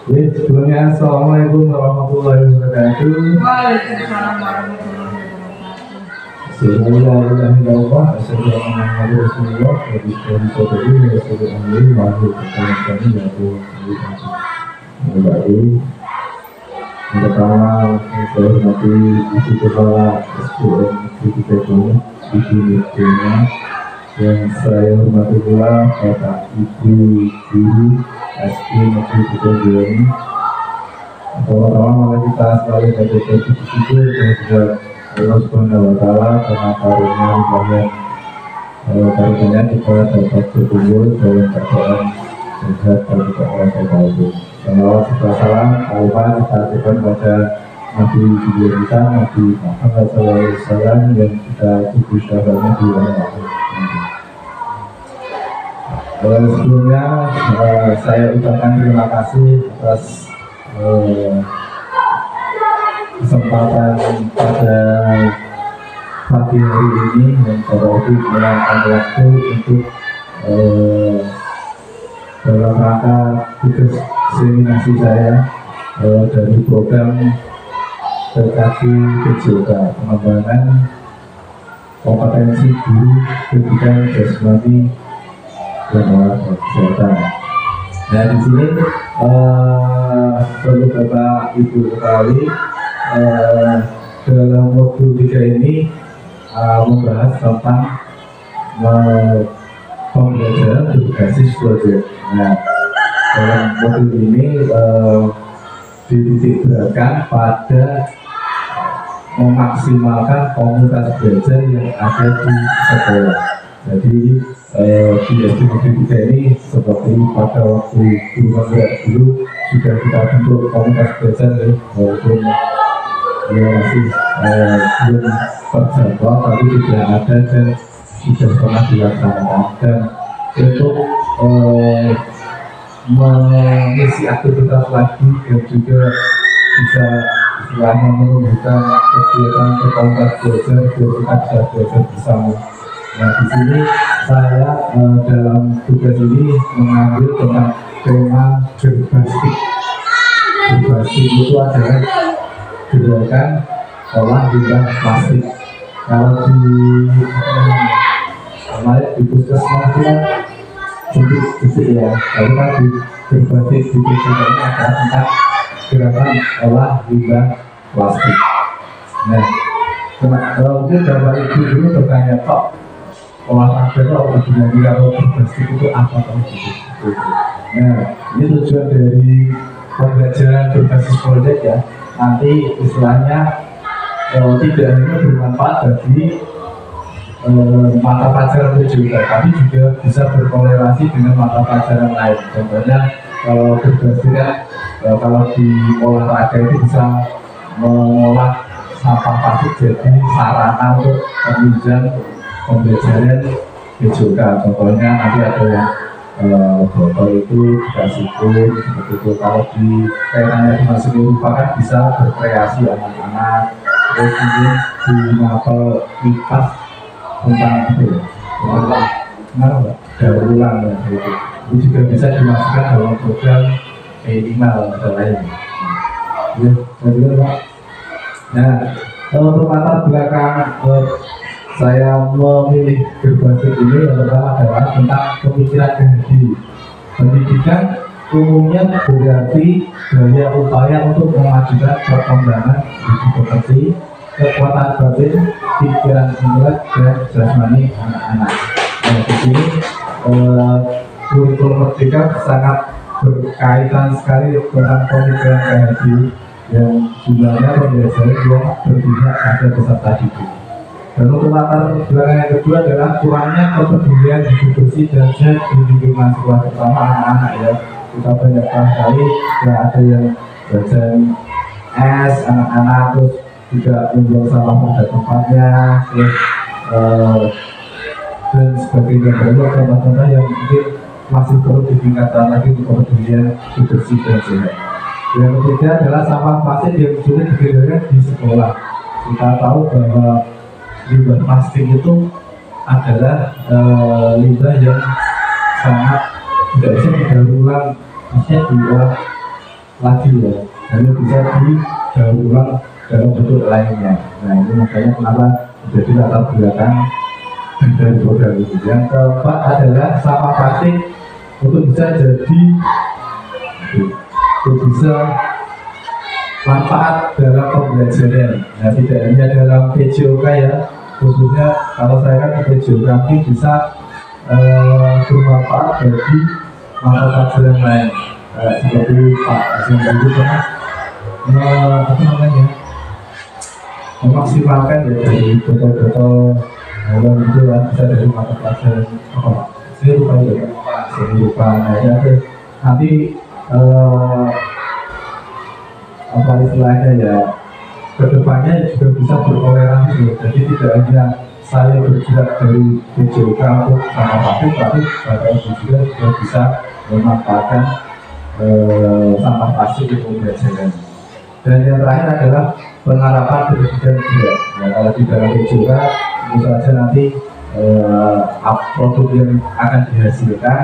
Sebelumnya Assalamualaikum warahmatullahi wabarakatuh. Waalaikumsalam warahmatullahi wabarakatuh. Bismillahirrahmanirrahim. Assalamualaikum warahmatullahi wabarakatuh. Yang pertama, saya hormati Ibu Kepala SDM Negeri Tegal di Dunia, yang saya hormati pula Bapak Ibu Guru SD Negeri Tegal ini. Pertama-tama mari kita selalu berdoa bersyukur kepada Allah Subhanahu wa Ta'ala karena karunia kita dapat berkumpul dalam keadaan sehat dan tidak merasa bahagia. Salawat serta salam kalimat kita aturkan pada Nabi kita, Nabi Muhammad SAW yang kita tuju syahadanya di dalam sebelumnya saya ucapkan terima kasih atas kesempatan pada pagi hari ini yang Bapak Ibu meluangkan waktu untuk dalam rangka tugas seminasi saya dari program terkait PJK pengembangan kompetensi guru pendidikan jasmani dan olahraga kesehatan. Nah di sini perlu Bapak Ibu ketahui dalam modul 3 ini membahas tentang pembelajaran berbasis proyek. Nah dalam modul ini dititikberatkan pada memaksimalkan komunitas belajar yang ada di sekolah. Jadi di SD Negeri 3 ini seperti pada waktu dulu sudah kita bentuk komunitas belajar walaupun ya masih belum terjadwal tapi sudah ada dan sudah pernah dilaksanakan. Dan untuk mengisi aktivitas lagi dan juga bisa istilahnya menunjukkan kegiatan komunitas belajar biar kita bisa belajar bersama. Nah di sini saya dalam tugas ini mengambil tentang tema berbastik. Berbastik itu adalah gerakan olah limbah plastik. Kalau di kemarin di puskesmas sedikit ya, tapi kan di berbastik di puskesmas ini adalah tentang gerakan olah limbah plastik. Nah, mungkin Bapak Ibu dulu bertanya kok olahraga itu apa gunanya kalau berbastik itu apa gitu. Nah, ini tujuan dari pembelajaran berbasis proyek ya. Nanti istilahnya tidak hanya bermanfaat bagi mata pelajaran juga, tapi juga bisa berkorelasi dengan mata pelajaran lain. Contohnya kalau berbastik kan, kalau di olahraga itu bisa mengolah sampah plastik jadi sarana untuk penunjang pembelajaran PJK. Contohnya nanti ada yang botol itu dikasih pun seperti itu. Kalau di kaitannya dengan seni rupa kan bisa berkreasi anak-anak. Terus mungkin di mapel kipas tentang itu daur ulang ya, gitu. Itu juga bisa dimasukkan dalam program minimal dan lain. Ya, saya Pak. Nah, untuk latar belakang saya memilih berbastik ini yang pertama adalah tentang pemikiran kehidupan. Pendidikan umumnya berarti daya upaya untuk memajukan perkembangan hidup pekerti, kekuatan batin, pikiran intelek dan jasmani anak-anak. Nah, di sini kurikulum merdeka sangat berkaitan sekali tentang pemikiran kehidupan yang jumlahnya pembelajaran yang berpihak pada peserta didik. Dan untuk latar belakang yang kedua adalah kurangnya kepedulian hidup bersih dan sehat di lingkungan sekolah, terutama anak-anak ya. Kita banyak kali ya ada yang jajan es anak-anak, terus juga membuang sampah pada tempatnya, terus dan sebagainya. Banyak contoh-contoh yang mungkin masih perlu ditingkatkan lagi untuk kepedulian hidup bersih dan sehat. Yang ketiga adalah sampah plastik yang sulit dikendalikan di sekolah. Kita tahu bahwa limbah plastik itu adalah limbah yang sangat tidak bisa didaur ulang, maksudnya diolah lagi ya, hanya bisa didaur ulang dalam bentuk lainnya. Nah ini makanya kenapa menjadi latar belakang dari program ini. Yang keempat adalah sampah plastik untuk bisa jadi untuk bisa manfaat dalam pembelajaran. Nah tidak hanya dalam PJOK ya, khususnya kalau saya kan geografi bisa bermanfaat bagi mata pelajaran lain, seperti Pak Hasim dulu pernah memaksimalkan ya dari botol-botol hewan itu ya, bisa dari mata pelajaran apa Pak? Saya lupa ya Pak, saya lupa. Nah ya nanti apa istilahnya ya, kedepannya juga bisa bertoleransi. Jadi tidak hanya saya bergerak dari PJOK untuk sampah plastik, tapi Bapak Ibu juga bisa memanfaatkan sampah plastik untuk pembelajaran. Dan yang terakhir adalah penerapan pendidikan juga. Ya, kalau di dalam PJOK tentu saja nanti produk yang akan dihasilkan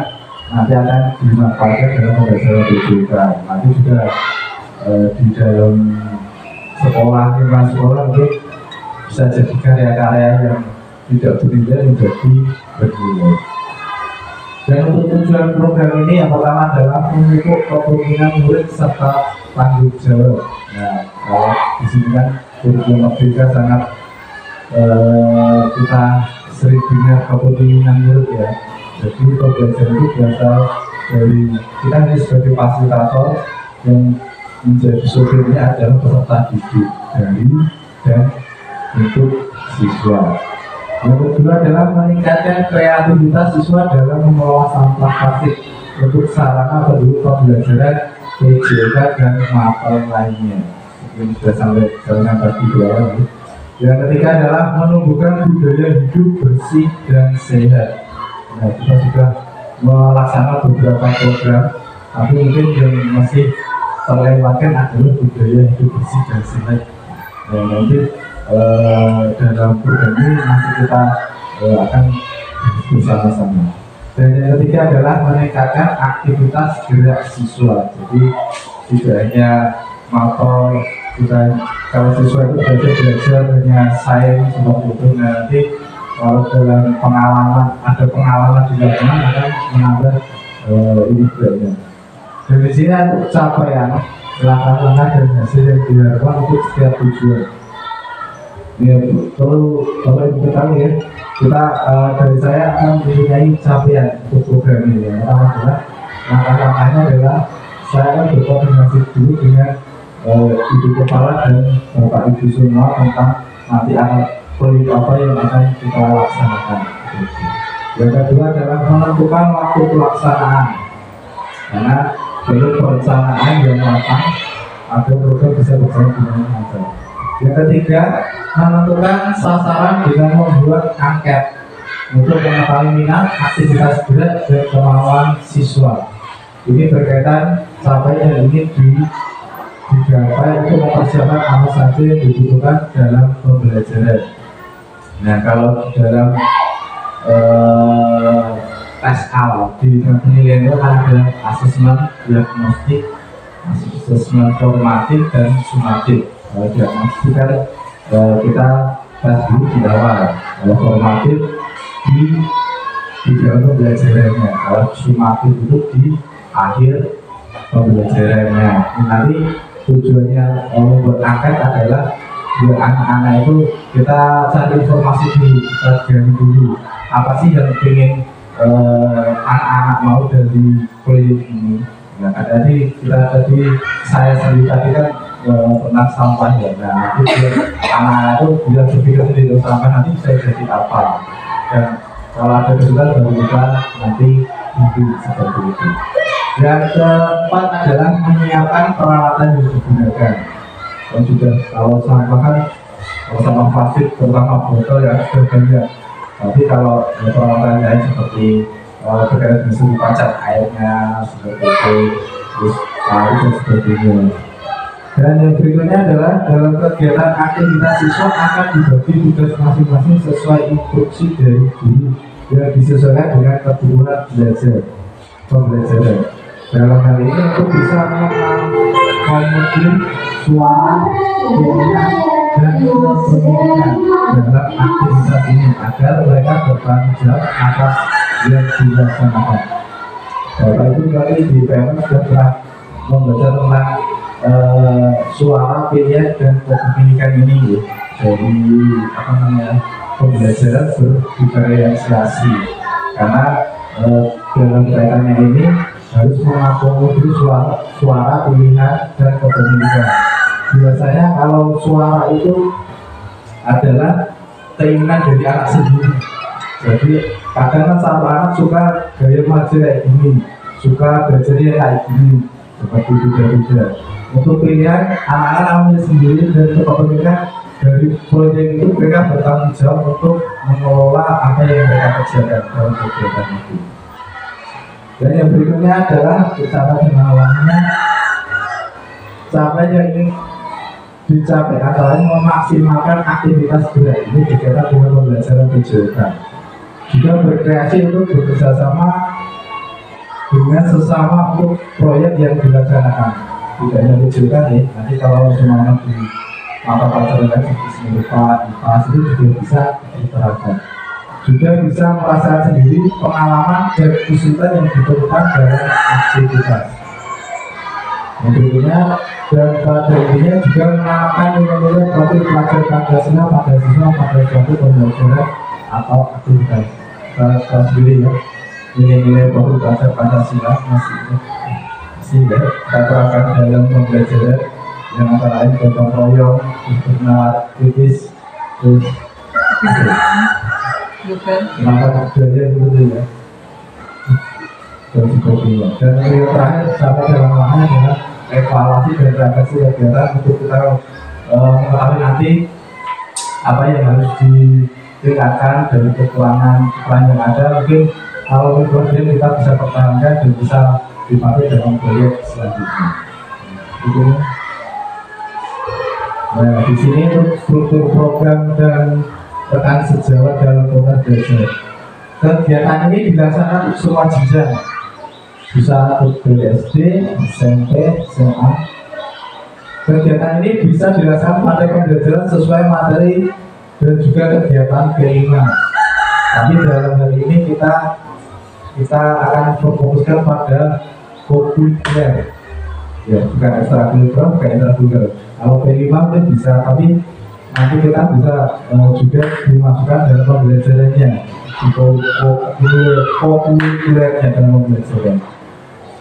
nanti akan dimanfaatkan dalam pembelajaran PJOK. Nanti juga di dalam sekolah, lingkungan sekolah mungkin bisa jadi karya-karya yang tidak bernilai menjadi bernilai. Dan untuk tujuan program ini yang pertama adalah memupuk kepemimpinan murid serta tanggung jawab. Nah, kalau di sini kan kurikulum merdeka sangat kita sering dengar kepemimpinan murid ya. Jadi pembelajaran itu berasal dari kita ini sebagai fasilitator yang menjadi sopirnya adalah peserta didik dari dan untuk siswa. Yang kedua adalah meningkatkan kreativitas siswa dalam mengelola sampah plastik untuk sarana pendukung pembelajaran PJOK dan mapel lainnya. Ini sudah sampai jalan bagi dua orang. Yang ketiga adalah menumbuhkan budaya hidup bersih dan sehat. Nah, kita sudah melaksanakan beberapa program, tapi mungkin yang masih terlewatkan adalah budaya hidup bersih dan sehat. Nah, nanti dalam program ini nanti kita akan bersama-sama. Dan yang ketiga adalah meningkatkan aktivitas gerak siswa. Jadi tidak hanya mapel, bukan kalau siswa itu belajar hanya sains seperti itu. Nanti kalau dalam pengalaman ada pengalaman di lapangan akan menambah ini juga. Dan di sini untuk capaian langkah-langkah dan hasil yang diharapkan untuk setiap tujuan. Ya, perlu Bapak Ibu ketahui ya, kita dari saya akan mempunyai capaian untuk program ini. Yang pertama adalah langkah-langkahnya adalah saya akan berkoordinasi dulu dengan Ibu Kepala dan Bapak Ibu semua tentang nanti akan proyek apa yang akan kita laksanakan. Yang kedua adalah menentukan waktu pelaksanaan, karena perlu perencanaan yang matang agar program bisa berjalan dengan lancar. Yang ketiga, menentukan sasaran dengan membuat angket untuk mengetahui minat, aktivitas gerak, dan kemauan siswa. Ini berkaitan capaian yang ingin digapai untuk mempersiapkan apa saja yang dibutuhkan dalam pembelajaran. Nah, kalau dalam tes awal di penilaian itu ada asesmen diagnostik, asesmen formatif, dan sumatif. Kalau diagnostik kan kita tes dulu di awal, kalau formatif di dalam pembelajarannya, kalau sumatif itu di akhir pembelajarannya. Nanti tujuannya membuat angket adalah biar anak-anak itu kita cari informasi dulu, kita gali dulu apa sih yang ingin anak-anak mau dari proyek ini. Nah, tadi saya sendiri tadi kan tentang sampah ya. Nah, nanti anak-anak itu bisa berpikir sendiri sampah nanti bisa jadi apa. Dan kalau ada kesulitan baru kita nanti mungkin seperti itu. Yang keempat adalah menyiapkan peralatan yang digunakan. Dan sudah kalau sampah kan, kalau sampah plastik terutama botol ya sudah banyak. Tapi kalau peralatan lain seperti berkaitan dengan segi pacat airnya seperti itu, terus air dan sebagainya. Dan yang berikutnya adalah dalam kegiatan aktivitas siswa akan dibagi tugas masing-masing sesuai instruksi dari guru yang disesuaikan dengan kebutuhan belajar pembelajaran. Dalam hal ini untuk bisa mengenal mengakomodir suara, pilihan, dan kepentingan dalam aktivitas ini agar mereka bertanggung jawab atas yang dilaksanakan. Bapak Ibu kali di PMN sudah pernah membaca tentang suara, pilihan, dan kepemilikan ini ya, dari apa namanya pembelajaran berdiferensiasi karena dalam kaitannya ini harus mengakomodir suara, pilihan, dan kepemilikan. Biasanya kalau suara itu adalah keinginan dari anak sendiri. Jadi kadang kan satu anak suka gaya mengajar kayak gini, suka belajarnya kayak gini, seperti beda-beda. Untuk pilihan anak-anak namanya sendiri dan kepemilikan dari proyek itu mereka bertanggung jawab untuk mengelola apa yang mereka kerjakan dalam kegiatan itu. Dan yang berikutnya adalah cara pengawalannya. Siapa yang ingin dicapai antara lain memaksimalkan aktivitas gerak ini kegiatan dengan pembelajaran tujuan. Juga berkreasi untuk bekerjasama dengan sesama untuk proyek yang dilaksanakan. Tidak hanya tujuan ya, nanti kalau semuanya di mata pelajaran seperti seni IPA itu juga bisa diterapkan. Juga bisa merasakan sendiri pengalaman dan kesulitan yang diperlukan dalam aktivitas. Yang berikutnya dan pada intinya juga menanamkan nilai-nilai profil pelajar Pancasila pada siswa pada suatu pembelajaran atau aktivitas. Kita sendiri ya, nilai-nilai profil pelajar Pancasila masih ya, kita terapkan dalam pembelajaran yang antara lain gotong royong, bernalar kritis, terus kenapa budaya gitu ya, dan sebagainya. Dan yang terakhir sampai dalam lahannya adalah evaluasi dan refleksi kegiatan untuk kita mengetahui nanti apa yang harus ditingkatkan dari kekurangan yang ada. Mungkin kalau kemudian kita bisa pertahankan dan bisa dipakai dalam proyek selanjutnya. Gitu. Nah, di sini untuk struktur program dan rekan sejawat dalam program belajar. Kegiatan ini dilaksanakan semua jenjang, bisa untuk SD, SMP, SMA. Kegiatan ini bisa dilaksanakan pada pembelajaran sesuai materi dan juga kegiatan kelima. Tapi dalam hal ini kita akan fokuskan pada kurikuler, ya bukan ekstrakurikuler, bukan ekstrakurikuler. Kalau P5 itu bisa, tapi nanti kita bisa juga dimasukkan dalam pembelajarannya, kurikulernya dalam pembelajaran.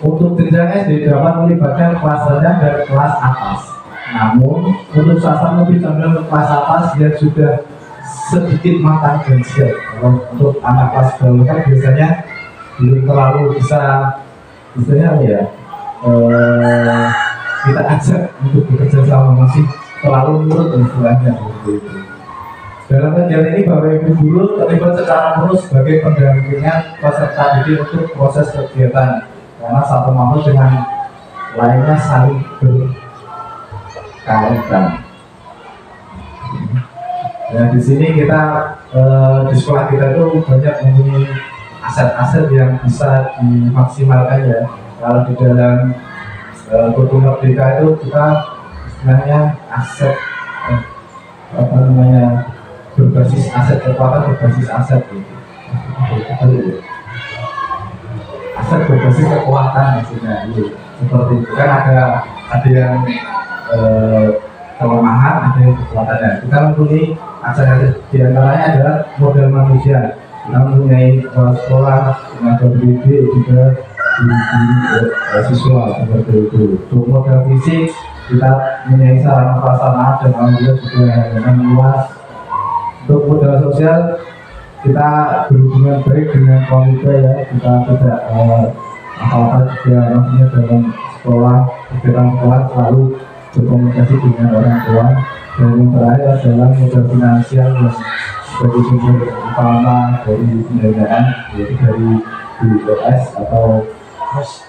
Untuk jenjang SD dapat melibatkan kelas rendah dan kelas atas. Namun untuk sasaran lebih cenderung kelas atas yang sudah sedikit matang dan siap. Kalau untuk anak kelas bawah kan biasanya belum terlalu bisa, misalnya apa ya, kita ajak untuk bekerja sama, masih terlalu nurut istilahnya seperti itu. Dalam kegiatan ini Bapak Ibu guru terlibat secara penuh sebagai pendampingan peserta didik untuk proses kegiatan, karena satu makhluk dengan lainnya saling berkaitan. Nah, di sini kita di sekolah kita itu banyak mempunyai aset-aset yang bisa dimaksimalkan ya. Kalau di dalam kurikulum merdeka itu kita istilahnya aset apa namanya, berbasis aset, kekuatan berbasis aset gitu. Aset berbasis kekuatan maksudnya gitu. Seperti itu kan ada yang kelemahan, ada yang kekuatannya. Kita mempunyai aset diantaranya adalah modal manusia. Kita mempunyai sekolah, tenaga pendidik, juga siswa seperti itu. Untuk modal fisik kita mempunyai sarana prasarana dan alhamdulillah juga dengan luas. Untuk modal sosial kita berhubungan baik dengan keluarga ya, kita tidak apa-apa juga maksudnya dalam sekolah, kegiatan sekolah selalu berkomunikasi dengan orang tua. Dan yang terakhir adalah modal finansial yang sebagai sumber utama dari pendanaan, yaitu dari BPS atau terus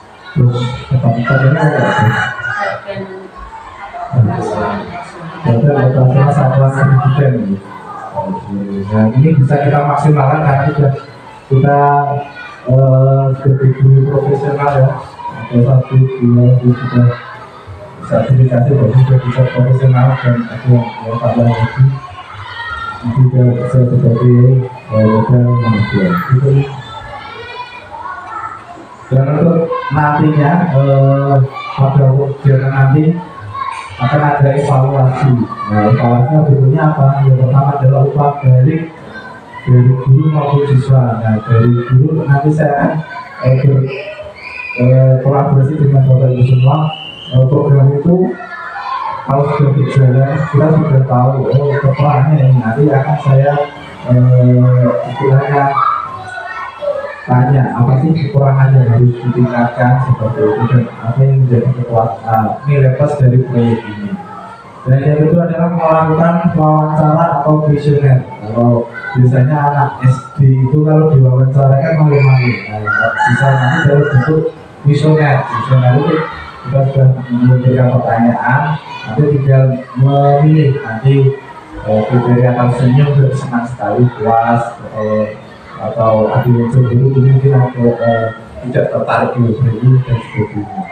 tempat-tempatnya ada operasional satuan pendidikan. Nah, ini bisa kita maksimalkan karena kita sebagai guru profesional ya, ada 1, 2, 3 sertifikasi bahwa sudah bisa profesional dan ada yang tambah lagi juga bisa sebagai modal manajemen itu. Dan untuk nantinya pada kegiatan nanti akan ada evaluasi. Nah, evaluasinya bentuknya apa? Yang pertama adalah upah dari guru maupun siswa. Nah, dari guru nanti saya akan kolaborasi dengan Bapak Ibu semua. Program itu kalau sudah berjalan kita sudah tahu kekurangannya ini, nanti akan saya istilahnya tanya apa sih kekurangan yang harus ditingkatkan seperti itu dan apa yang menjadi kekuatan nilai plus dari proyek ini. Dan yang kedua adalah melakukan wawancara atau kuesioner. Kalau biasanya anak SD itu kalau diwawancara kan malu-malu, bisa nanti dari bentuk kuesioner. Kuesioner itu kita sudah memberikan pertanyaan, nanti tinggal memilih nanti kriteria kalau senyum sudah senang sekali, puas, atau ada yang cemburu mungkin ada tidak tertarik di ini dan sebagainya.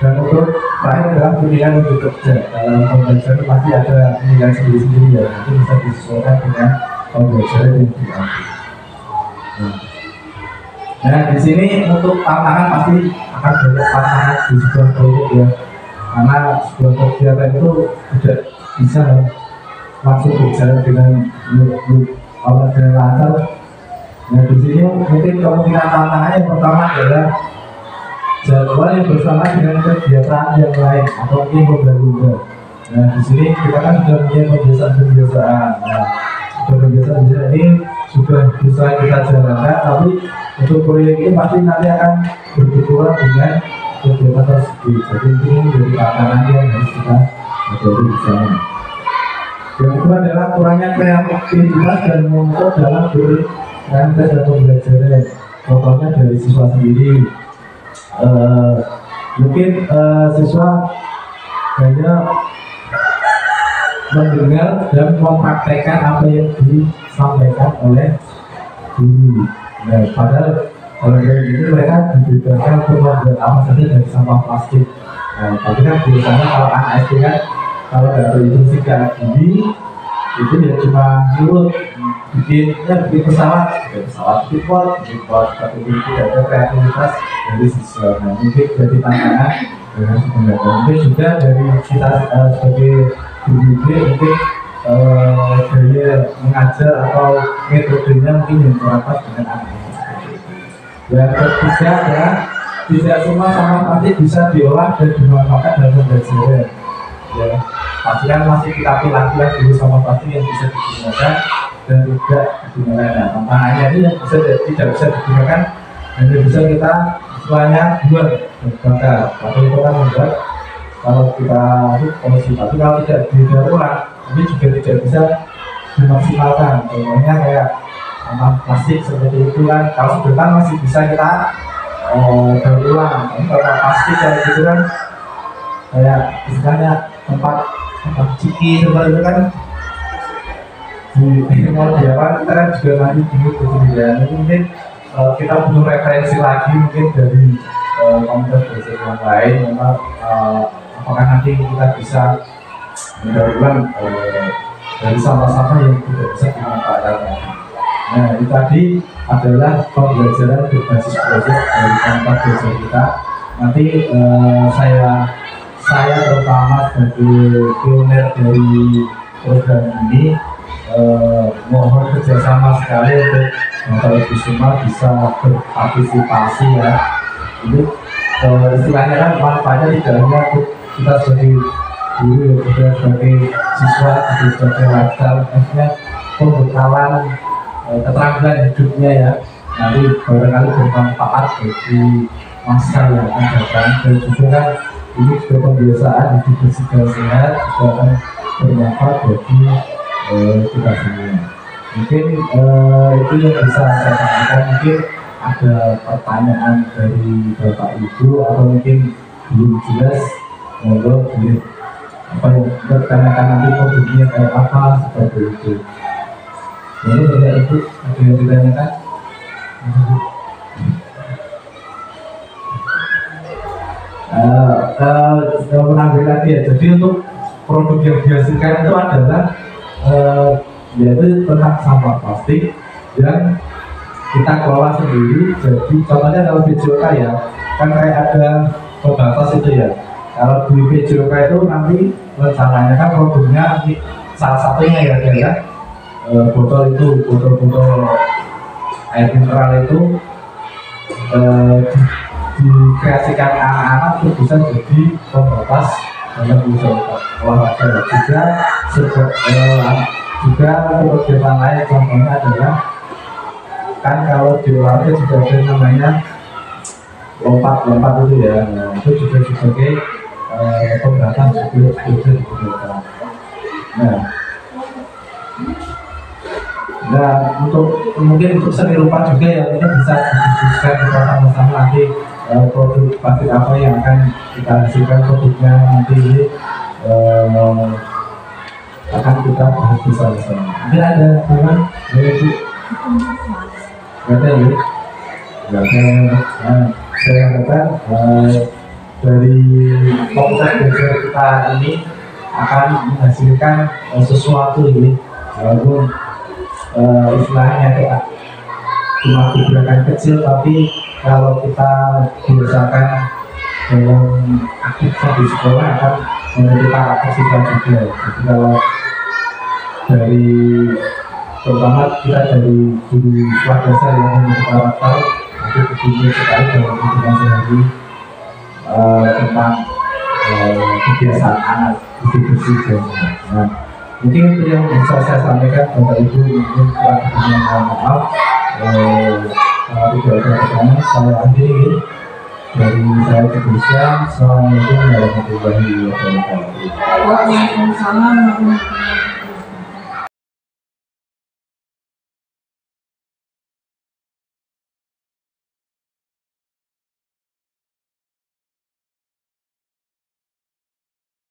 Dan untuk terakhir adalah pilihan untuk kerja. Dalam pembelajaran pasti ada pilihan sendiri-sendiri ya, nanti bisa disesuaikan dengan pembelajaran yang diambil. Nah di sini untuk tantangan pasti akan banyak tantangan di sebuah proyek ya, karena sebuah kegiatan itu tidak bisa langsung berjalan dengan lancar. Nah di sini mungkin kemungkinan tantangannya yang pertama adalah jadwal yang bersama dengan kegiatan yang lain atau mungkin berbeda. Nah di sini kita kan sudah punya kebiasaan. Nah kebiasaan ini sudah bisa kita jalankan, tapi untuk proyek ini pasti nanti akan berbenturan dengan kegiatan tersebut. Jadi ini menjadi tantangan yang harus kita hadapi bersama. Yang kedua adalah kurangnya kreativitas dan motor dalam berproses dan pembelajaran. Contohnya dari siswa sendiri, mungkin siswa hanya mendengar dan mempraktekkan apa yang disampaikan oleh guru. Nah, padahal kalau dari ini mereka diberikan untuk membuat apa saja dari sampah plastik. Nah, tapi kan biasanya kalau anak SD kan kalau nggak berinstruksi kayak gini itu ya cuma nurut bikin pesawat, bikin pot, tapi tidak ada kreativitas dari siswa. Nah, mungkin jadi tantangan dengan sebenarnya. Mungkin juga dari kita sebagai guru mungkin gaya mengajar atau metodenya mungkin yang kurang pas dengan anak-anak. Yang ketiga adalah tidak semua sampah plastik bisa diolah dan dimanfaatkan dalam pembelajaran. Ya, pasti kan masih kita pilih-pilih dulu sampah plastik yang bisa digunakan dan tidak digunakan. Nah, tantangannya ini yang tidak bisa digunakan hanya bisa kita istilahnya buat bakar. Atau itu kan membuat kalau kita polusi, tapi kalau tidak didaur ulang ini juga tidak bisa dimaksimalkan. Contohnya kayak sampah plastik seperti itu kan, kalau sebentar masih bisa kita daur ulang. Tapi kalau plastik kayak gitu kan kayak istilahnya tempat ciki seperti itu kan mau diapakan kita kan juga nanti bingung kemudian. Mungkin kita butuh referensi lagi mungkin dari komunitas belajar yang lain, memang apakah nanti kita bisa mendaur dari sampah-sampah yang tidak bisa dimanfaatkan. Nah itu tadi adalah pembelajaran berbasis proyek dari komunitas belajar kita. Nanti saya terutama sebagai pioner dari program ini mohon kerjasama sekali untuk Bapak Ibu semua bisa berpartisipasi ya. Ini istilahnya kan manfaatnya tidak hanya untuk kita sebagai guru, juga sebagai siswa, juga sebagai lifestyle, maksudnya pembekalan keterampilan hidupnya ya. Nanti barangkali bermanfaat bagi masa yang akan datang, dan juga kan ini juga pembiasaan hidup bersih dan sehat juga akan bermanfaat bagi kita semua. Mungkin itu yang bisa saya sampaikan. Mungkin ada pertanyaan dari Bapak Ibu atau mungkin belum jelas, monggo boleh apa yang bertanyakan nanti produknya kayak apa seperti itu. Lalu Bapak Ibu ada yang ditanyakan? menambahin lagi ya. Jadi untuk produk yang dihasilkan itu adalah yaitu tentang sampah plastik yang kita kelola sendiri. Jadi contohnya kalau BJOK ya, kan kayak ada pembatas itu ya. Kalau di BJOK itu nanti rencananya kan produknya nanti salah satunya ya adalah botol itu, botol-botol air mineral itu dikreasikan anak-anak itu bisa jadi pembatas dalam usaha olahraga. Juga untuk kegiatan lain, contohnya adalah kan kalau di olahraga juga ada namanya lompat itu ya. Nah, itu juga sebagai pembatas juga digunakan. Nah, mungkin untuk seni rupa juga ya, ini bisa didiskusikan kita sama-sama nanti produk plastik apa yang akan kita hasilkan, produknya nanti ini akan kita bahas bersama-sama. Mungkin ada teman dari itu, ada ya. Nah, saya harapkan dari komunitas belajar kita ini akan menghasilkan sesuatu ini, walaupun istilahnya kayak cuma gerakan kecil, tapi kalau kita biasakan dalam aktivitas di sekolah akan menjadi karakter siswa juga. Jadi kalau dari terutama kita dari guru sekolah dasar yang menjadi karakter, itu begitu sekali dalam kehidupan sehari tentang kebiasaan anak itu bersih. Nah, mungkin itu yang bisa saya sampaikan Bapak Ibu. Mungkin kurang lebihnya mohon maaf. Kalau tidak ada pertanyaan, saya akhiri dari saya Kepolisian. Assalamualaikum warahmatullahi wabarakatuh. Waalaikumsalam warahmatullahi wabarakatuh.